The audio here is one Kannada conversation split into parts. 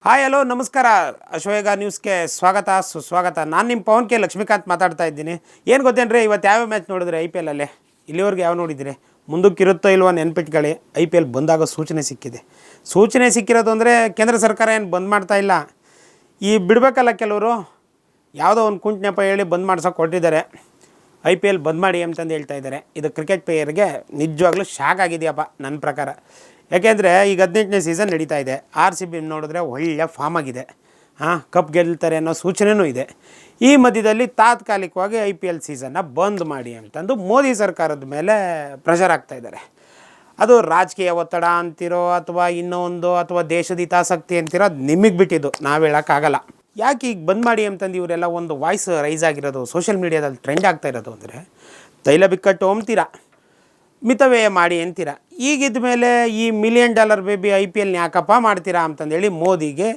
ಹಾಯ್ ಹಲೋ ನಮಸ್ಕಾರ. ಅಶ್ವವೇಗ ನ್ಯೂಸ್ಗೆ ಸ್ವಾಗತ ಸುಸ್ವಾಗತ. ನಾನು ನಿಮ್ಮ ಪವನ್ ಕೆ ಲಕ್ಷ್ಮೀಕಾಂತ್ ಮಾತಾಡ್ತಾ ಇದ್ದೀನಿ. ಏನು ಗೊತ್ತೇನ್ರಿ, ಇವತ್ತು ಯಾವ ಮ್ಯಾಚ್ ನೋಡಿದ್ರೆ IPL ಅಲ್ಲೇ ಇಲ್ಲಿವರೆಗೆ ಯಾವ ನೋಡಿದರೆ ಮುಂದಕ್ಕಿರುತ್ತೋ ಇಲ್ವೋ ನೆನ್ಪಿಟ್ಕೊಳ್ಳಿ. IPL ಬಂದಾಗ ಸೂಚನೆ ಸಿಕ್ಕಿದೆ. ಸೂಚನೆ ಸಿಕ್ಕಿರೋದು ಅಂದರೆ ಕೇಂದ್ರ ಸರ್ಕಾರ ಏನು ಬಂದ್ ಮಾಡ್ತಾ ಇಲ್ಲ. ಈ ಬಿಡಬೇಕಲ್ಲ ಕೆಲವರು ಯಾವುದೋ ಒಂದು ಕುಂಟು ನೆಪ ಹೇಳಿ ಬಂದ್ ಮಾಡ್ಸೋಕೆ ಕೊಟ್ಟಿದ್ದಾರೆ. IPL ಬಂದ್ ಮಾಡಿ ಅಂತಂದು ಹೇಳ್ತಾ ಇದ್ದಾರೆ. ಇದು ಕ್ರಿಕೆಟ್ ಪ್ಲೇಯರ್ಗೆ ನಿಜವಾಗ್ಲೂ ಶಾಕ್ ಆಗಿದೆಯಪ್ಪ ನನ್ನ ಪ್ರಕಾರ. ಯಾಕೆಂದರೆ ಈಗ 18ನೇ ಸೀಸನ್ ನಡೀತಾ ಇದೆ. RCB ನೋಡಿದ್ರೆ ಒಳ್ಳೆ ಫಾರ್ಮ್ ಆಗಿದೆ. ಕಪ್ ಗೆಲ್ತಾರೆ ಅನ್ನೋ ಸೂಚನೆಯೂ ಇದೆ. ಈ ಮಧ್ಯದಲ್ಲಿ ತಾತ್ಕಾಲಿಕವಾಗಿ IPL ಸೀಸನ್ನ ಬಂದ್ ಮಾಡಿ ಅಂತಂದು ಮೋದಿ ಸರ್ಕಾರದ ಮೇಲೆ ಪ್ರೆಷರ್ ಆಗ್ತಾಯಿದ್ದಾರೆ. ಅದು ರಾಜಕೀಯ ಒತ್ತಡ ಅಂತಿರೋ ಅಥವಾ ಇನ್ನೊಂದು ಅಥವಾ ದೇಶದ ಹಿತಾಸಕ್ತಿ ಅಂತಿರೋ ಅದು ನಿಮಗೆ ಬಿಟ್ಟಿದ್ದು, ನಾವು ಹೇಳೋಕ್ಕಾಗಲ್ಲ. ಯಾಕೆ ಈಗ ಬಂದ್ ಮಾಡಿ ಅಂತಂದು ಇವರೆಲ್ಲ ಒಂದು ವಾಯ್ಸ್ ರೈಸ್ ಆಗಿರೋದು, ಸೋಷಿಯಲ್ ಮೀಡಿಯಾದಲ್ಲಿ ಟ್ರೆಂಡ್ ಆಗ್ತಾ ಇರೋದು ಅಂದರೆ, ತೈಲ ಬಿಕ್ಕಟ್ಟು ಅಂತೀರ, ಮಿತವ್ಯಯ ಮಾಡಿ ಅಂತೀರ. ಈಗಿದ್ದ ಮೇಲೆ ಈ $1 ಮಿಲಿಯನ್ ಬೇಬಿ IPLನ ಯಾಕಪ್ಪ ಮಾಡ್ತೀರಾ ಅಂತಂದೇಳಿ ಮೋದಿಗೆ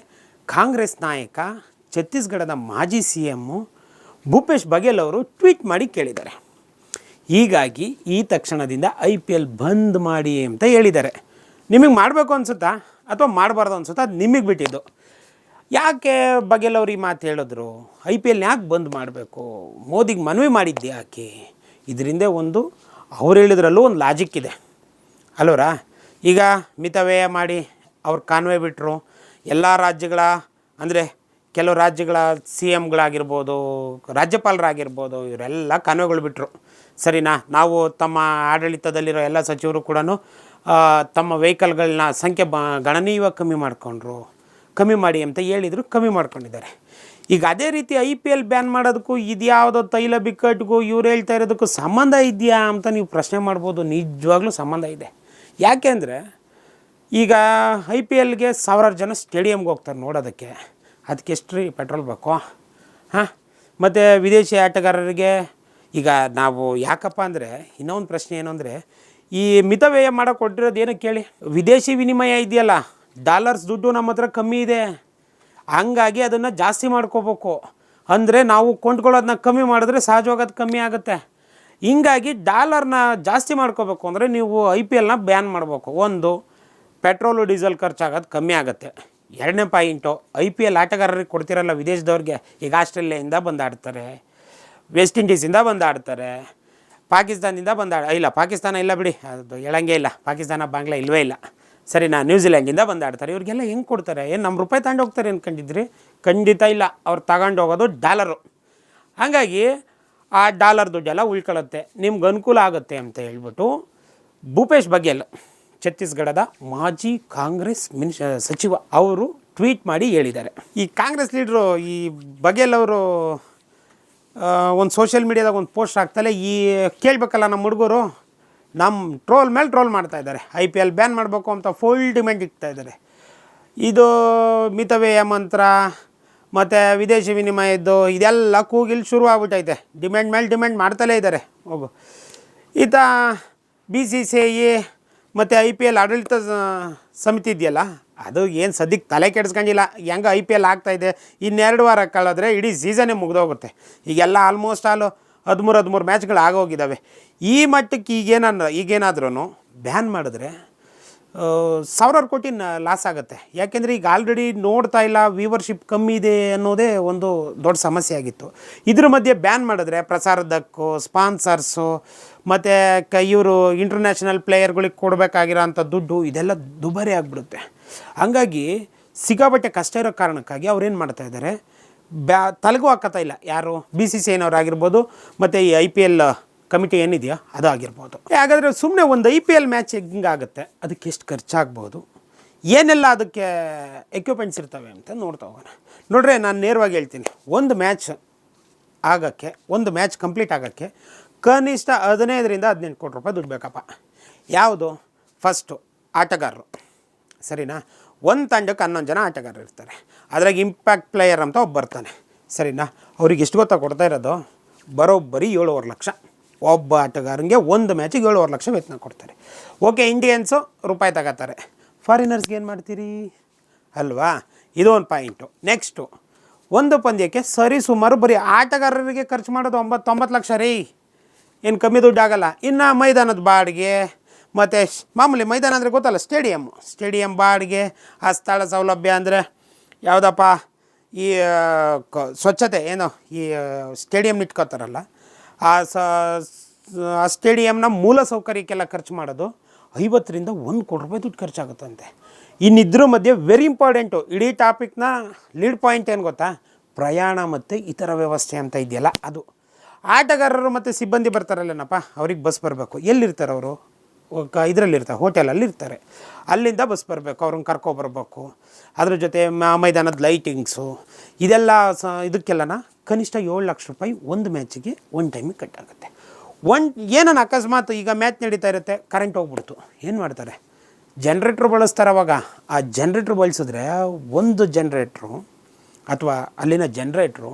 ಕಾಂಗ್ರೆಸ್ ನಾಯಕ, ಛತ್ತೀಸ್ಗಢದ ಮಾಜಿ CM ಭೂಪೇಶ್ ಬಘೇಲ್ ಅವರು ಟ್ವೀಟ್ ಮಾಡಿ ಕೇಳಿದ್ದಾರೆ. ಹೀಗಾಗಿ ಈ ತಕ್ಷಣದಿಂದ IPL ಬಂದ್ ಮಾಡಿ ಅಂತ ಹೇಳಿದ್ದಾರೆ. ನಿಮಗೆ ಮಾಡಬೇಕು ಅನಿಸುತ್ತಾ ಅಥವಾ ಮಾಡಬಾರ್ದು ಅನಿಸುತ್ತಾ, ಅದು ನಿಮಗೆ ಬಿಟ್ಟಿದ್ದು. ಯಾಕೆ ಬಘೇಲ್ ಅವ್ರು ಈ ಮಾತು ಹೇಳಿದ್ರು? IPLನ ಯಾಕೆ ಬಂದ್ ಮಾಡಬೇಕು? ಮೋದಿಗೆ ಮನವಿ ಮಾಡಿದ್ದೆ ಯಾಕೆ? ಇದರಿಂದ ಒಂದು ಅವ್ರು ಹೇಳಿದ್ರಲ್ಲೂ ಒಂದು ಲಾಜಿಕ್ ಇದೆ ಅಲ್ವರಾ. ಈಗ ಮಿತವ್ಯಯ ಮಾಡಿ ಅವ್ರು ಕಾನ್ವೆ ಬಿಟ್ಟರು. ಎಲ್ಲ ರಾಜ್ಯಗಳ ಅಂದರೆ ಕೆಲವು ರಾಜ್ಯಗಳ CMಗಳಾಗಿರ್ಬೋದು, ರಾಜ್ಯಪಾಲರಾಗಿರ್ಬೋದು, ಇವರೆಲ್ಲ ಕಾನ್ವೆಗಳು ಬಿಟ್ಟರು. ಸರಿನಾ? ನಾವು ತಮ್ಮ ಆಡಳಿತದಲ್ಲಿರೋ ಎಲ್ಲ ಸಚಿವರು ಕೂಡ ತಮ್ಮ ವೆಹಿಕಲ್ಗಳನ್ನ ಸಂಖ್ಯೆ ಗಣನೀಯವಾಗಿ ಕಮ್ಮಿ ಮಾಡಿ ಅಂತ ಹೇಳಿದರು, ಕಮ್ಮಿ ಮಾಡ್ಕೊಂಡಿದ್ದಾರೆ. ಈಗ ಅದೇ ರೀತಿ IPL ಬ್ಯಾನ್ ಮಾಡೋದಕ್ಕೂ ಇದ್ಯಾವುದೋ ತೈಲ ಬಿಕ್ಕಟ್ಟಿಗೂ ಇವ್ರು ಹೇಳ್ತಾ ಇರೋದಕ್ಕೂ ಸಂಬಂಧ ಇದೆಯಾ ಅಂತ ನೀವು ಪ್ರಶ್ನೆ ಮಾಡ್ಬೋದು. ನಿಜವಾಗ್ಲೂ ಸಂಬಂಧ ಇದೆ. ಯಾಕೆ ಅಂದರೆ ಈಗ IPLಗೆ 1000 ಜನ ಸ್ಟೇಡಿಯಮ್ಗೆ ಹೋಗ್ತಾರೆ ನೋಡೋದಕ್ಕೆ. ಅದಕ್ಕೆ ಎಷ್ಟು ರೀ ಪೆಟ್ರೋಲ್ ಬೇಕು? ಮತ್ತು ವಿದೇಶಿ ಆಟಗಾರರಿಗೆ ಈಗ ನಾವು ಯಾಕಪ್ಪ ಅಂದರೆ, ಇನ್ನೊಂದು ಪ್ರಶ್ನೆ ಏನು ಅಂದರೆ, ಈ ಮಿತವ್ಯಯ ಮಾಡೋಕೆ ಕೊಟ್ಟಿರೋದು ಏನಕ್ಕೆ ಕೇಳಿ? ವಿದೇಶಿ ವಿನಿಮಯ ಇದೆಯಲ್ಲ, ಡಾಲರ್ಸ್ ದುಡ್ಡು ನಮ್ಮ ಹತ್ರ ಕಮ್ಮಿ ಇದೆ. ಹಂಗಾಗಿ ಅದನ್ನು ಜಾಸ್ತಿ ಮಾಡ್ಕೋಬೇಕು. ಅಂದರೆ ನಾವು ಕೊಂಡ್ಕೊಳ್ಳೋದನ್ನ ಕಮ್ಮಿ ಮಾಡಿದ್ರೆ ಸಹಜವಾಗಿ ಅದು ಕಮ್ಮಿ ಆಗುತ್ತೆ. ಹಿಂಗಾಗಿ ಡಾಲರ್ನ ಜಾಸ್ತಿ ಮಾಡ್ಕೋಬೇಕು ಅಂದರೆ ನೀವು IPLನ ಬ್ಯಾನ್ ಮಾಡಬೇಕು. ಒಂದು, ಪೆಟ್ರೋಲು ಡೀಸೆಲ್ ಖರ್ಚಾಗೋದು ಕಮ್ಮಿ ಆಗುತ್ತೆ. 2ನೇ ಪಾಯಿಂಟು, IPL ಆಟಗಾರರಿಗೆ ಕೊಡ್ತಿರಲ್ಲ ವಿದೇಶದವ್ರಿಗೆ. ಈಗ ಆಸ್ಟ್ರೇಲಿಯಾದಿಂದ ಬಂದು ಆಡ್ತಾರೆ, ವೆಸ್ಟ್ ಇಂಡೀಸಿಂದ ಬಂದು ಆಡ್ತಾರೆ, ಪಾಕಿಸ್ತಾನದಿಂದ ಇಲ್ಲ ಪಾಕಿಸ್ತಾನ ಇಲ್ಲ ಬಿಡಿ, ಅದು ಹೇಳಂಗೆ ಇಲ್ಲ. ಪಾಕಿಸ್ತಾನ ಬಾಂಗ್ಲಾ ಇಲ್ಲವೇ ಇಲ್ಲ. ಸರಿನಾ? ನ್ಯೂಜಿಲ್ಯಾಂಡಿಂದ ಬಂದು ಆಡ್ತಾರೆ. ಇವ್ರಿಗೆಲ್ಲ ಹೆಂಗೆ ಕೊಡ್ತಾರೆ? ಏನು ನಮ್ಮ ರೂಪಾಯಿ ತಗೊಂಡು ಹೋಗ್ತಾರೆ ಅಂದ್ಕೊಂಡಿದ್ರಿ? ಖಂಡಿತ ಇಲ್ಲ. ಅವ್ರು ತಗೊಂಡು ಹೋಗೋದು ಡಾಲರು. ಹಾಗಾಗಿ ಆ ಡಾಲರ್ ದುಡ್ಡೆಲ್ಲ ಉಳ್ಕೊಳ್ಳುತ್ತೆ, ನಿಮ್ಗೆ ಅನುಕೂಲ ಆಗುತ್ತೆ ಅಂತ ಹೇಳ್ಬಿಟ್ಟು ಭೂಪೇಶ್ ಬಘೇಲ್, ಛತ್ತೀಸ್ಗಢದ ಮಾಜಿ ಕಾಂಗ್ರೆಸ್ ಸಚಿವ, ಅವರು ಟ್ವೀಟ್ ಮಾಡಿ ಹೇಳಿದ್ದಾರೆ. ಈ ಕಾಂಗ್ರೆಸ್ ಲೀಡ್ರು ಈ ಬಘೇಲ್ ಅವರು ಒಂದು ಸೋಷಿಯಲ್ ಮೀಡಿಯಾದಾಗ ಒಂದು ಪೋಸ್ಟ್ ಹಾಕ್ತಲೇ, ಈ ಕೇಳಬೇಕಲ್ಲ ನಮ್ಮ ಹುಡುಗರು, ನಮ್ಮ ಟ್ರೋಲ್ ಮೇಲೆ ಟ್ರೋಲ್ ಮಾಡ್ತಾಯಿದ್ದಾರೆ. IPL ಬ್ಯಾನ್ ಮಾಡಬೇಕು ಅಂತ ಫುಲ್ ಡಿಮ್ಯಾಂಡ್ ಇಡ್ತಾಯಿದ್ದಾರೆ. ಇದು ಮಿತವ್ಯಯ ಮಂತ್ರ ಮತ್ತು ವಿದೇಶಿ ವಿನಿಮಯದ್ದು ಇದೆಲ್ಲ ಕೂಗಿಲ್ ಶುರು ಆಗ್ಬಿಟ್ಟೈತೆ. ಡಿಮ್ಯಾಂಡ್ ಮೇಲೆ ಡಿಮ್ಯಾಂಡ್ ಮಾಡ್ತಲೇ ಇದ್ದಾರೆ. ಈತ BCCI ಮತ್ತು IPL ಆಡಳಿತ ಸಮಿತಿ ಇದೆಯಲ್ಲ, ಅದು ಏನು ಸದ್ಯಕ್ಕೆ ತಲೆ ಕೆಡಿಸ್ಕೊಂಡಿಲ್ಲ. ಹೆಂಗೆ IPL ಆಗ್ತಾಯಿದೆ, ಇನ್ನೆರಡು ವಾರ ಕಳೆದ್ರೆ ಇಡೀ ಸೀಸನ್ನೇ ಮುಗಿದೋಗುತ್ತೆ. ಈಗೆಲ್ಲ ಆಲ್ಮೋಸ್ಟ್ 13 ಮ್ಯಾಚ್ಗಳು ಆಗೋಗಿದ್ದಾವೆ. ಈ ಮಟ್ಟಕ್ಕೆ ಈಗೇನಾದ್ರೂ ಬ್ಯಾನ್ ಮಾಡಿದ್ರೆ 1000 ಕೋಟಿ ಲಾಸ್ ಆಗುತ್ತೆ. ಯಾಕೆಂದರೆ ಈಗ ಆಲ್ರೆಡಿ ನೋಡ್ತಾ ಇಲ್ಲ, ವ್ಯೂವರ್ಶಿಪ್ ಕಮ್ಮಿ ಇದೆ ಅನ್ನೋದೇ ಒಂದು ದೊಡ್ಡ ಸಮಸ್ಯೆ ಆಗಿತ್ತು. ಇದ್ರ ಮಧ್ಯೆ ಬ್ಯಾನ್ ಮಾಡಿದ್ರೆ ಪ್ರಸಾರದಕ್ಕೂ, ಸ್ಪಾನ್ಸರ್ಸು ಮತ್ತು ಇವರು ಇಂಟರ್ನ್ಯಾಷನಲ್ ಪ್ಲೇಯರ್ಗಳಿಗೆ ಕೊಡಬೇಕಾಗಿರೋ ಅಂಥ ದುಡ್ಡು ಇದೆಲ್ಲ ದುಬಾರಿ ಆಗಿಬಿಡುತ್ತೆ. ಹಂಗಾಗಿ ಸಿಕ್ಕಾಪಟ್ಟೆ ಕಷ್ಟ ಇರೋ ಕಾರಣಕ್ಕಾಗಿ ಅವ್ರೇನು ಮಾಡ್ತಾಯಿದ್ದಾರೆ, ತಲೆಗೂ ಹಾಕತ್ತಾ ಇಲ್ಲ. ಯಾರು? BCCIನವರಾಗಿರ್ಬೋದು ಮತ್ತು ಈ IPL ಕಮಿಟಿ ಏನಿದೆಯೋ ಅದು ಆಗಿರ್ಬೋದು. ಹಾಗಾದರೆ ಸುಮ್ಮನೆ ಒಂದು IPL ಮ್ಯಾಚ್ ಹೆಂಗಾಗುತ್ತೆ, ಅದಕ್ಕೆ ಎಷ್ಟು ಖರ್ಚಾಗ್ಬೋದು, ಏನೆಲ್ಲ ಅದಕ್ಕೆ ಎಕ್ವಿಪ್ಮೆಂಟ್ಸ್ ಇರ್ತವೆ ಅಂತ ನೋಡ್ತಾ ಹೋಗೋಣ. ನೋಡ್ರೆ, ನಾನು ನೇರವಾಗಿ ಹೇಳ್ತೀನಿ, ಒಂದು ಮ್ಯಾಚ್ ಕಂಪ್ಲೀಟ್ ಆಗೋಕ್ಕೆ ಕನಿಷ್ಠ 15ರಿಂದ 18 ಕೋಟಿ ರೂಪಾಯಿ ದುಡ್ಡು ಬೇಕಪ್ಪ. ಯಾವುದು? ಫಸ್ಟು ಆಟಗಾರರು. ಸರಿನಾ? ಒಂದು ತಂಡಕ್ಕೆ 11 ಜನ ಆಟಗಾರರು ಇರ್ತಾರೆ. ಅದ್ರಾಗ ಇಂಪ್ಯಾಕ್ಟ್ ಪ್ಲೇಯರ್ ಅಂತ ಒಬ್ಬ ಬರ್ತಾನೆ. ಸರಿನಾ? ಅವ್ರಿಗೆ ಎಷ್ಟು ಗೊತ್ತಾ ಕೊಡ್ತಾ ಇರೋದು? ಬರೋಬ್ಬರಿ 7.5 ಲಕ್ಷ. ಒಬ್ಬ ಆಟಗಾರನಿಗೆ ಒಂದು ಮ್ಯಾಚಿಗೆ 7.5 ಲಕ್ಷ ವೇತನ ಕೊಡ್ತಾರೆ. ಓಕೆ, ಇಂಡಿಯನ್ಸು ರೂಪಾಯಿ ತಗೋತಾರೆ. ಫಾರಿನರ್ಸ್ಗೆ ಏನು ಮಾಡ್ತೀರಿ ಅಲ್ವಾ? ಇದು ಒಂದು ಪಾಯಿಂಟು. ನೆಕ್ಸ್ಟು, ಒಂದು ಪಂದ್ಯಕ್ಕೆ ಸರಿ ಸುಮಾರು ಬರೀ ಆಟಗಾರರಿಗೆ ಖರ್ಚು ಮಾಡೋದು 9 ಲಕ್ಷ ರೀ. ಏನು ಕಮ್ಮಿ ದುಡ್ಡು ಆಗಲ್ಲ. ಇನ್ನು ಮೈದಾನದ ಬಾಡಿಗೆ ಮತ್ತು ಮಾಮೂಲಿ ಮೈದಾನ ಅಂದರೆ ಗೊತ್ತಲ್ಲ, ಸ್ಟೇಡಿಯಮ್ ಬಾಡಿಗೆ, ಆ ಸ್ಥಳ ಸೌಲಭ್ಯ ಅಂದರೆ ಯಾವುದಪ್ಪ ಈ ಸ್ವಚ್ಛತೆ ಏನೋ ಈ ಸ್ಟೇಡಿಯಂ ಇಟ್ಕೋತಾರಲ್ಲ ಆ ಸ್ಟೇಡಿಯಂನ ಮೂಲ ಸೌಕರ್ಯಕ್ಕೆಲ್ಲ ಖರ್ಚು ಮಾಡೋದು 50ರಿಂದ 1 ಕೋಟಿ ರೂಪಾಯಿ ದುಡ್ಡು ಖರ್ಚಾಗುತ್ತಂತೆ. ಇನ್ನಿದ್ರ ಮಧ್ಯೆ ವೆರಿ ಇಂಪಾರ್ಟೆಂಟು, ಇಡೀ ಟಾಪಿಕ್ನ ಲೀಡ್ ಪಾಯಿಂಟ್ ಏನು ಗೊತ್ತಾ, ಪ್ರಯಾಣ ಮತ್ತು ಇತರ ವ್ಯವಸ್ಥೆ ಅಂತ ಇದೆಯಲ್ಲ ಅದು. ಆಟಗಾರರು ಮತ್ತು ಸಿಬ್ಬಂದಿ ಬರ್ತಾರಲ್ಲೇನಪ್ಪ, ಅವ್ರಿಗೆ ಬಸ್ ಬರಬೇಕು. ಎಲ್ಲಿರ್ತಾರೆ ಅವರು? ಇದರಲ್ಲಿರ್ತಾರೆ, ಹೋಟೆಲಲ್ಲಿ ಇರ್ತಾರೆ. ಅಲ್ಲಿಂದ ಬಸ್ ಬರಬೇಕು, ಅವ್ರನ್ನ ಕರ್ಕೊಬರ್ಬೇಕು. ಅದ್ರ ಜೊತೆ ಮೈದಾನದ ಲೈಟಿಂಗ್ಸು ಇದೆಲ್ಲ ಇದಕ್ಕೆಲ್ಲನ ಕನಿಷ್ಠ 7 ಲಕ್ಷ ರೂಪಾಯಿ ಒಂದು ಮ್ಯಾಚಿಗೆ ಒಂದು ಟೈಮಿಗೆ ಕಟ್ಟಾಗುತ್ತೆ. ಏನನ್ನ ಅಕಸ್ಮಾತ್ ಈಗ ಮ್ಯಾಚ್ ನಡೀತಾ ಇರುತ್ತೆ, ಕರೆಂಟ್ ಹೋಗ್ಬಿಡ್ತು, ಏನು ಮಾಡ್ತಾರೆ? ಜನ್ರೇಟ್ರ್ ಬಳಸ್ತಾರೆ. ಅವಾಗ ಆ ಜನ್ರೇಟ್ರ್ ಬಳಸಿದ್ರೆ ಒಂದು ಜನ್ರೇಟ್ರು ಅಥವಾ ಅಲ್ಲಿನ ಜನ್ರೇಟ್ರು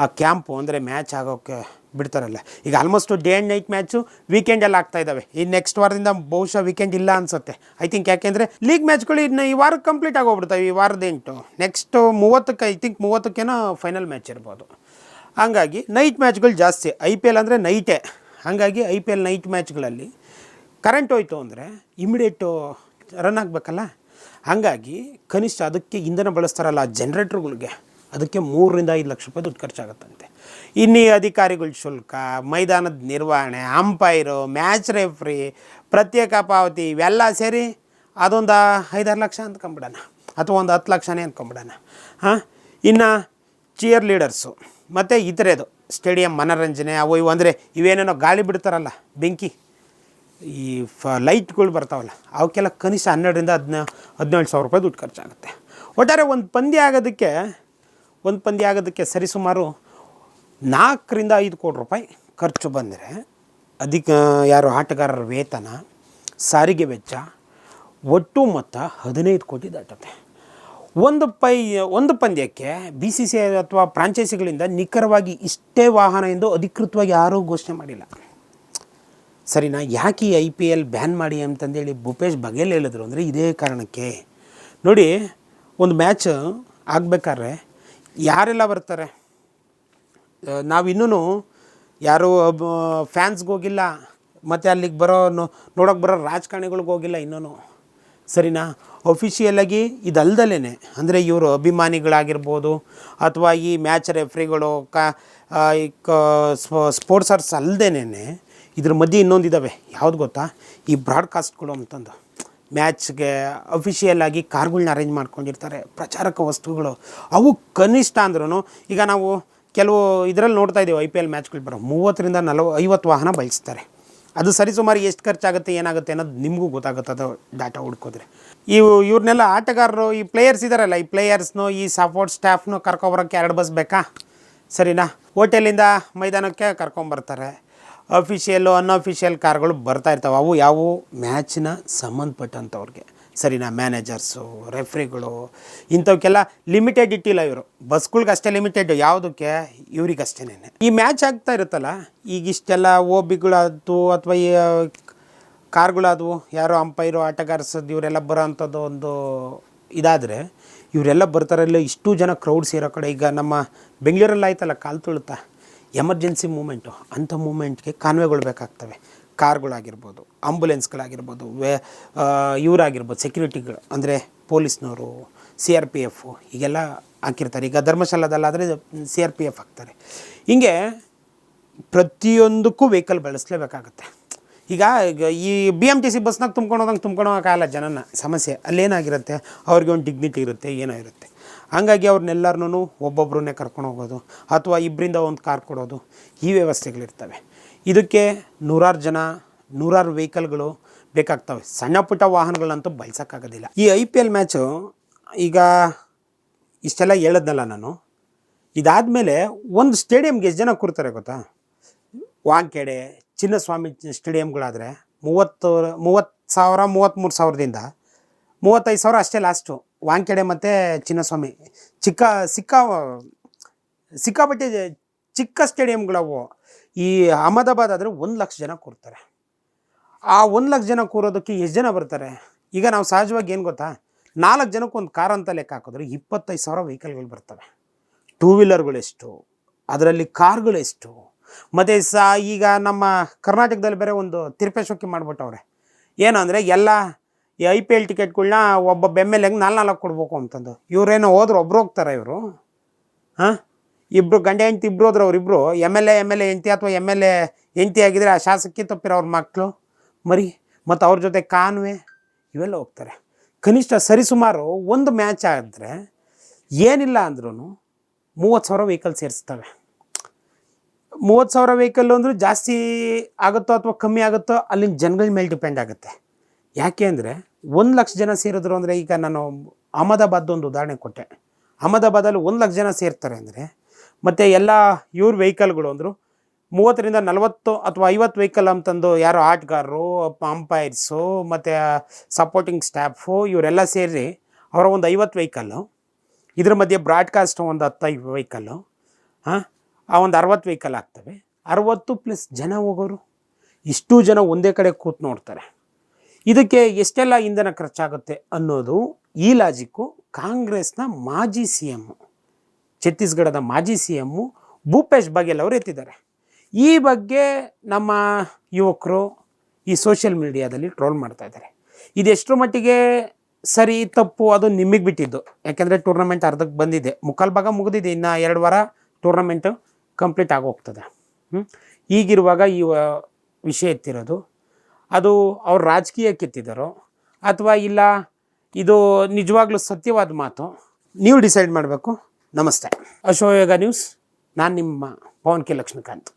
ಆ ಕ್ಯಾಂಪು ಅಂದರೆ ಮ್ಯಾಚ್ ಆಗೋಕ್ಕೆ ಬಿಡ್ತಾರಲ್ಲ. ಈಗ almost day and night match ವೀಕೆಂಡಲ್ಲಿ ಆಗ್ತಾ ಇದ್ದಾವೆ. ಈ ನೆಕ್ಸ್ಟ್ ವಾರದಿಂದ ಬಹುಶಃ ವೀಕೆಂಡ್ ಇಲ್ಲ ಅನಿಸುತ್ತೆ, ಐ ಥಿಂಕ್. ಯಾಕೆಂದರೆ ಲೀಗ್ ಮ್ಯಾಚ್ಗಳು ಇನ್ನು ಈ ವಾರಕ್ಕೆ ಕಂಪ್ಲೀಟ್ ಆಗೋಗ್ಬಿಡ್ತಾವೆ. ಈ ವಾರದ 8 ನೆಕ್ಸ್ಟ್ 30ಕ್ಕೆ ಐ ಥಿಂಕ್ 30ಕ್ಕೇನೋ ಫೈನಲ್ ಮ್ಯಾಚ್ ಇರ್ಬೋದು. ಹಂಗಾಗಿ ನೈಟ್ ಮ್ಯಾಚ್ಗಳು ಜಾಸ್ತಿ. IPL ಅಂದರೆ ನೈಟೇ. ಹಾಗಾಗಿ IPL ನೈಟ್ ಮ್ಯಾಚ್ಗಳಲ್ಲಿ ಕರೆಂಟ್ ಹೋಯ್ತು ಅಂದರೆ ಇಮಿಡಿಯೇಟು ರನ್ ಆಗಬೇಕಲ್ಲ. ಹಾಗಾಗಿ ಕನಿಷ್ಠ ಅದಕ್ಕೆ ಇಂಧನ ಬಳಸ್ತಾರಲ್ಲ ಆ ಜನ್ರೇಟ್ರುಗಳಿಗೆ, ಅದಕ್ಕೆ 3ರಿಂದ 5 ಲಕ್ಷ ರೂಪಾಯಿ ದುಡ್ಡು ಖರ್ಚಾಗುತ್ತಂತೆ. ಇನ್ನು ಅಧಿಕಾರಿಗಳ ಶುಲ್ಕ, ಮೈದಾನದ ನಿರ್ವಹಣೆ, ಅಂಪೈರು, ಮ್ಯಾಚ್ ರೆಫ್ರಿ, ಪ್ರತ್ಯೇಕ ಪಾವತಿ ಇವೆಲ್ಲ ಸೇರಿ ಅದೊಂದು 5-6 ಲಕ್ಷ ಅಂದ್ಕೊಂಬಿಡೋಣ, ಅಥವಾ ಒಂದು 10 ಲಕ್ಷನೇ ಅಂದ್ಕೊಂಬಿಡೋಣ. ಇನ್ನು ಚಿಯರ್ ಲೀಡರ್ಸು ಮತ್ತು ಇತರೆದು ಸ್ಟೇಡಿಯಂ ಮನೋರಂಜನೆ ಅವು ಇವು ಅಂದರೆ ಇವೇನೇನೋ ಗಾಳಿ ಬಿಡ್ತಾರಲ್ಲ, ಬೆಂಕಿ, ಈ ಲೈಟ್ಗಳು ಬರ್ತಾವಲ್ಲ, ಅವಕ್ಕೆಲ್ಲ ಕನಿಷ್ಠ 12ರಿಂದ 17 ಸಾವಿರ ರೂಪಾಯಿ ದುಡ್ಡು ಖರ್ಚಾಗುತ್ತೆ. ಒಟ್ಟಾರೆ ಒಂದು ಪಂದ್ಯ ಆಗೋದಕ್ಕೆ ಸರಿಸುಮಾರು 4ರಿಂದ 5 ಕೋಟಿ ರೂಪಾಯಿ ಖರ್ಚು ಬಂದರೆ ಯಾರು ಆಟಗಾರರ ವೇತನ, ಸಾರಿಗೆ ವೆಚ್ಚ, ಒಟ್ಟು ಮೊತ್ತ 15 ಕೋಟಿ ದಾಟುತ್ತೆ. ಒಂದು ಪಂದ್ಯಕ್ಕೆ BCCI ಅಥವಾ ಫ್ರಾಂಚೈಸಿಗಳಿಂದ ನಿಖರವಾಗಿ ಇಷ್ಟೇ ವಾಹನ ಎಂದು ಅಧಿಕೃತವಾಗಿ ಯಾರೂ ಘೋಷಣೆ ಮಾಡಿಲ್ಲ. ಸರಿನಾ? ಯಾಕೆ ಈ IPL ಬ್ಯಾನ್ ಮಾಡಿ ಅಂತಂದೇಳಿ ಭೂಪೇಶ್ ಬಘೇಲ್ ಹೇಳಿದ್ರು ಅಂದರೆ ಇದೇ ಕಾರಣಕ್ಕೆ. ನೋಡಿ, ಒಂದು ಮ್ಯಾಚ್ ಆಗಬೇಕಾದ್ರೆ ಯಾರೆಲ್ಲ ಬರ್ತಾರೆ? ನಾವಿನ್ನೂ ಯಾರು ಫ್ಯಾನ್ಸ್ಗೆ ಹೋಗಿಲ್ಲ, ಮತ್ತು ಅಲ್ಲಿಗೆ ನೋಡೋಕೆ ಬರೋ ರಾಜಕಾರಣಿಗಳಿಗೆ ಹೋಗಿಲ್ಲ ಇನ್ನೂ. ಸರಿನಾ? ಅಫಿಷಿಯಲಾಗಿ ಇದಲ್ದಲೇ ಅಂದರೆ ಇವರು ಅಭಿಮಾನಿಗಳಾಗಿರ್ಬೋದು ಅಥವಾ ಈ ಮ್ಯಾಚ್ ರೆಫ್ರಿಗಳು ಸ್ಪೋರ್ಟ್ಸರ್ಸ್ ಅಲ್ಲದೇನೆ ಇದ್ರ ಮಧ್ಯೆ ಇನ್ನೊಂದಿದ್ದಾವೆ. ಯಾವ್ದು ಗೊತ್ತಾ? ಈ ಬ್ರಾಡ್ಕಾಸ್ಟ್ಗಳು ಅಂತಂದು ಮ್ಯಾಚ್ಗೆ ಅಫಿಷಿಯಲಾಗಿ ಕಾರ್ಗಳ್ನ ಅರೇಂಜ್ ಮಾಡ್ಕೊಂಡಿರ್ತಾರೆ, ಪ್ರಚಾರಕ ವಸ್ತುಗಳು. ಅವು ಕನಿಷ್ಠ ಅಂದ್ರೂ ಈಗ ನಾವು ಕೆಲವು ಇದರಲ್ಲಿ ನೋಡ್ತಾ ಇದ್ದೀವಿ, IPL ಮ್ಯಾಚ್ಗಳು ಬರೋ 30ರಿಂದ 50 ವಾಹನ ಬಳಸ್ತಾರೆ. ಅದು ಸರಿಸುಮಾರು ಎಷ್ಟು ಖರ್ಚಾಗುತ್ತೆ ಏನಾಗುತ್ತೆ ಅನ್ನೋದು ನಿಮಗೂ ಗೊತ್ತಾಗುತ್ತೆ, ಅದು ಡಾಟಾ ಹುಡ್ಕೋದ್ರೆ. ಇವ್ರನ್ನೆಲ್ಲ ಆಟಗಾರರು, ಈ ಪ್ಲೇಯರ್ಸ್ ಇದ್ದಾರಲ್ಲ, ಈ ಪ್ಲೇಯರ್ಸ್ನು ಈ ಸಪೋರ್ಟ್ ಸ್ಟಾಫ್ನು ಕರ್ಕೊಬರೋಕ್ಕೆ 2 ಬಸ್ ಬೇಕಾ? ಸರಿನಾ? ಹೋಟೆಲಿಂದ ಮೈದಾನಕ್ಕೆ ಕರ್ಕೊಂಬರ್ತಾರೆ. ಅಫಿಷಿಯಲ್ಲು ಅನ್ಅಫಿಷಿಯಲ್ ಕಾರ್ಗಳು ಬರ್ತಾಯಿರ್ತವೆ. ಅವು ಯಾವುವು ಮ್ಯಾಚಿನ ಸಂಬಂಧಪಟ್ಟಂಥವ್ರಿಗೆ. ಸರಿನಾ? ಮ್ಯಾನೇಜರ್ಸು, ರೆಫ್ರಿಗಳು, ಇಂಥವಕ್ಕೆಲ್ಲ ಲಿಮಿಟೆಡ್ ಇಟ್ಟಿಲ್ಲ ಇವರು. ಬಸ್ಗಳ್ಗೆ ಅಷ್ಟೇ ಲಿಮಿಟೆಡ್, ಯಾವುದಕ್ಕೆ? ಇವ್ರಿಗಷ್ಟೇ. ಈ ಮ್ಯಾಚ್ ಆಗ್ತಾ ಇರುತ್ತಲ್ಲ, ಈಗ ಇಷ್ಟೆಲ್ಲ OBಗಳಾದವು ಅಥವಾ ಈ ಕಾರ್ಗಳಾದವು, ಯಾರೋ ಅಂಪೈರು, ಆಟಗಾರ್ಸದ್ದು ಇವರೆಲ್ಲ ಬರೋ ಅಂಥದ್ದು ಒಂದು ಇದಾದರೆ ಇವರೆಲ್ಲ ಬರ್ತಾರಲ್ಲ. ಇಷ್ಟು ಜನ ಕ್ರೌಡ್ ಸೇರೋ ಕಡೆ, ಈಗ ನಮ್ಮ ಬೆಂಗಳೂರಲ್ಲಿ ಆಯ್ತಲ್ಲ ಕಾಲು ತುಳುತ್ತಾ ಎಮರ್ಜೆನ್ಸಿ ಮೂಮೆಂಟು, ಅಂಥ ಮೂಮೆಂಟ್ಗೆ ಕಾನ್ವೆಗಳು ಬೇಕಾಗ್ತವೆ. ಕಾರ್ಗಳಾಗಿರ್ಬೋದು, ಆಂಬುಲೆನ್ಸ್ಗಳಾಗಿರ್ಬೋದು, ಇವರಾಗಿರ್ಬೋದು, ಸೆಕ್ಯೂರಿಟಿಗಳು ಅಂದರೆ ಪೊಲೀಸ್ನವರು, CRPF ಹೀಗೆಲ್ಲ ಹಾಕಿರ್ತಾರೆ. ಈಗ ಧರ್ಮಶಾಲಾದಲ್ಲಾದರೆ CRPF ಹಾಕ್ತಾರೆ. ಹೀಗೆ ಪ್ರತಿಯೊಂದಕ್ಕೂ ವೆಹಿಕಲ್ ಬಳಸಲೇಬೇಕಾಗತ್ತೆ. ಈಗ ಈ BMTC ಬಸ್ನಾಗ ತುಂಬ್ಕೊಂಡು ಹೋಗೋಕ್ಕಾಗಲ್ಲ ಜನನ, ಸಮಸ್ಯೆ. ಅಲ್ಲೇನಾಗಿರುತ್ತೆ, ಅವ್ರಿಗೆ ಒಂದು ಡಿಗ್ನಿಟಿ ಇರುತ್ತೆ, ಏನೋ ಇರುತ್ತೆ. ಹಾಗಾಗಿ ಅವ್ರನ್ನೆಲ್ಲರನ್ನೂ ಒಬ್ಬೊಬ್ಬರನ್ನೇ ಕರ್ಕೊಂಡು ಹೋಗೋದು ಅಥವಾ 2ರಿಂದ 1 ಕಾರ್ ಕೊಡೋದು, ಈ ವ್ಯವಸ್ಥೆಗಳಿರ್ತವೆ. ಇದಕ್ಕೆ ನೂರಾರು ವೆಹಿಕಲ್ಗಳು ಬೇಕಾಗ್ತವೆ. ಸಣ್ಣ ಪುಟ್ಟ ವಾಹನಗಳಂತೂ ಬಳಸೋಕ್ಕಾಗೋದಿಲ್ಲ. ಈ IPL ಮ್ಯಾಚು ಈಗ ಇಷ್ಟೆಲ್ಲ ಹೇಳಿದ್ನಲ್ಲ ನಾನು. ಇದಾದಮೇಲೆ ಒಂದು ಸ್ಟೇಡಿಯಮ್ಗೆ ಎಷ್ಟು ಜನ ಕೂರ್ತಾರೆ ಗೊತ್ತಾ? ವಾಂಖೇಡೆ, ಚಿನ್ನಸ್ವಾಮಿ ಸ್ಟೇಡಿಯಮ್ಗಳಾದರೆ 33 ಸಾವಿರದಿಂದ 35 ಸಾವಿರ ಅಷ್ಟೇ ಲಾಸ್ಟು. ವಾಂಖೇಡೆ ಮತ್ತು ಚಿನ್ನಸ್ವಾಮಿ ಸಿಕ್ಕಾಪಟ್ಟೆ ಚಿಕ್ಕ ಸ್ಟೇಡಿಯಮ್ಗಳವು. ಈ ಅಹಮದಾಬಾದ್ ಆದರೆ 1 ಲಕ್ಷ ಜನ ಕೂರ್ತಾರೆ. ಆ 1 ಲಕ್ಷ ಜನ ಕೂರೋದಕ್ಕೆ ಎಷ್ಟು ಜನ ಬರ್ತಾರೆ? ಈಗ ನಾವು ಸಹಜವಾಗಿ ಏನು ಗೊತ್ತಾ, 4 ಜನಕ್ಕೆ ಒಂದು ಕಾರ್ ಅಂತ ಲೆಕ್ಕ ಹಾಕಿದ್ರೆ 25 ಸಾವಿರ ವೆಹಿಕಲ್ಗಳು ಬರ್ತವೆ. 2 ವೀಲರ್ಗಳೆಷ್ಟು, ಅದರಲ್ಲಿ ಕಾರ್ಗಳೆಷ್ಟು. ಮತ್ತು ಈಗ ನಮ್ಮ ಕರ್ನಾಟಕದಲ್ಲಿ ಬೇರೆ ಒಂದು ತಿರುಪೇಶೋಕಿ ಮಾಡಿಬಿಟ್ಟವ್ರೆ. ಏನು ಅಂದರೆ ಎಲ್ಲ ಈ IPL ಟಿಕೆಟ್ಗಳ್ನ ಒಬ್ಬ MLA ಗೆ 4 ಕೊಡ್ಬೇಕು ಅಂತಂದು. ಇವರೇನೋ ಹೋದ್ರು ಒಬ್ರು ಹೋಗ್ತಾರೆ ಇವರು. ಹಾಂ, ಇಬ್ಬರು ಗಂಡ ಹೆಂಡ್ತಿ ಇಬ್ಬರು ಹೋದ್ರೆ ಅವರಿಬ್ಬರು MLA ಹೆಂಡ್ತಿ ಅಥವಾ MLA ಹೆಂಡ್ತಿ ಆಗಿದ್ರೆ ಆ ಶಾಸಕಿ ತಪ್ಪಿರೋ ಅವ್ರ ಮಕ್ಕಳು ಮರಿ ಮತ್ತು ಅವ್ರ ಜೊತೆ ಕಾನ್ವೆ ಇವೆಲ್ಲ ಹೋಗ್ತಾರೆ. ಕನಿಷ್ಠ ಸರಿಸುಮಾರು ಒಂದು ಮ್ಯಾಚ್ ಆದರೆ ಏನಿಲ್ಲ ಅಂದ್ರೂ 30,000 ವೆಹಿಕಲ್ ಸೇರಿಸ್ತವೆ. 30,000 ವೆಹಿಕಲ್ ಅಂದರೂ ಜಾಸ್ತಿ ಆಗುತ್ತೋ ಅಥವಾ ಕಮ್ಮಿ ಆಗುತ್ತೋ ಅಲ್ಲಿನ ಜನಗಳ ಮೇಲೆ ಡಿಪೆಂಡ್ ಆಗುತ್ತೆ. ಯಾಕೆ ಅಂದರೆ 1,00,000 ಜನ ಸೇರಿದ್ರು ಅಂದರೆ, ಈಗ ನಾನು ಅಹಮದಾಬಾದ್ ಒಂದು ಉದಾಹರಣೆ ಕೊಟ್ಟೆ. ಅಹಮದಾಬಾದಲ್ಲಿ 1,00,000 ಜನ ಸೇರ್ತಾರೆ ಅಂದರೆ ಮತ್ತು ಎಲ್ಲ ಇವ್ರ ವೆಹಿಕಲ್ಗಳು ಅಂದರು 30ರಿಂದ 40 ಅಥವಾ 50 ವೆಹಿಕಲ್ ಅಂತಂದು ಯಾರೋ ಆಟಗಾರರು, ಅಂಪೈರ್ಸು ಮತ್ತು ಸಪೋರ್ಟಿಂಗ್ ಸ್ಟಾಫು ಇವರೆಲ್ಲ ಸೇರಿ ಅವರ ಒಂದು 50 ವೆಹಿಕಲ್ಲು, ಇದ್ರ ಮಧ್ಯೆ ಬ್ರಾಡ್ಕಾಸ್ಟ್ ಒಂದು 10 ವೆಹಿಕಲ್ಲು, ಹಾಂ, ಆ ಒಂದು 60 ವೆಹಿಕಲ್ ಆಗ್ತವೆ. 60 ಪ್ಲಸ್ ಜನ ಹೋಗೋರು, ಇಷ್ಟು ಜನ ಒಂದೇ ಕಡೆ ಕೂತು ನೋಡ್ತಾರೆ. ಇದಕ್ಕೆ ಎಷ್ಟೆಲ್ಲ ಇಂಧನ ಖರ್ಚಾಗುತ್ತೆ ಅನ್ನೋದು ಈ ಲಾಜಿಕ್ಕು ಕಾಂಗ್ರೆಸ್ನ ಮಾಜಿ CM, ಛತ್ತೀಸ್ಗಢದ ಮಾಜಿ CM ಭೂಪೇಶ್ ಬಘೇಲ್ ಅವರು ಎತ್ತಿದ್ದಾರೆ. ಈ ಬಗ್ಗೆ ನಮ್ಮ ಯುವಕರು ಈ ಸೋಷಿಯಲ್ ಮೀಡಿಯಾದಲ್ಲಿ ಟ್ರೋಲ್ ಮಾಡ್ತಾ ಇದ್ದಾರೆ. ಇದೆಷ್ಟರ ಮಟ್ಟಿಗೆ ಸರಿ ತಪ್ಪು ಅದು ನಿಮಗೆ ಬಿಟ್ಟಿದ್ದು. ಯಾಕೆಂದರೆ ಟೂರ್ನಮೆಂಟ್ ಅರ್ಧಕ್ಕೆ ಬಂದಿದೆ, ಮುಕ್ಕಾಲು ಭಾಗ ಮುಗಿದಿದೆ, ಇನ್ನು 2 ವಾರ ಟೂರ್ನಮೆಂಟು ಕಂಪ್ಲೀಟ್ ಆಗೋಗ್ತದೆ. ಈಗಿರುವಾಗ ಈ ವಿಷಯ ಎತ್ತಿರೋದು ಅದು ಅವ್ರು ರಾಜಕೀಯಕ್ಕೆ ಎತ್ತಿದ್ದಾರೋ ಅಥವಾ ಇಲ್ಲ ಇದು ನಿಜವಾಗ್ಲೂ ಸತ್ಯವಾದ ಮಾತು, ನೀವು ಡಿಸೈಡ್ ಮಾಡಬೇಕು. ನಮಸ್ತೆ. ಅಶೋಕ ನ್ಯೂಸ್, ನಾನು ನಿಮ್ಮ ಪವನ್ ಕೆ ಲಕ್ಷ್ಮೀಕಾಂತ್.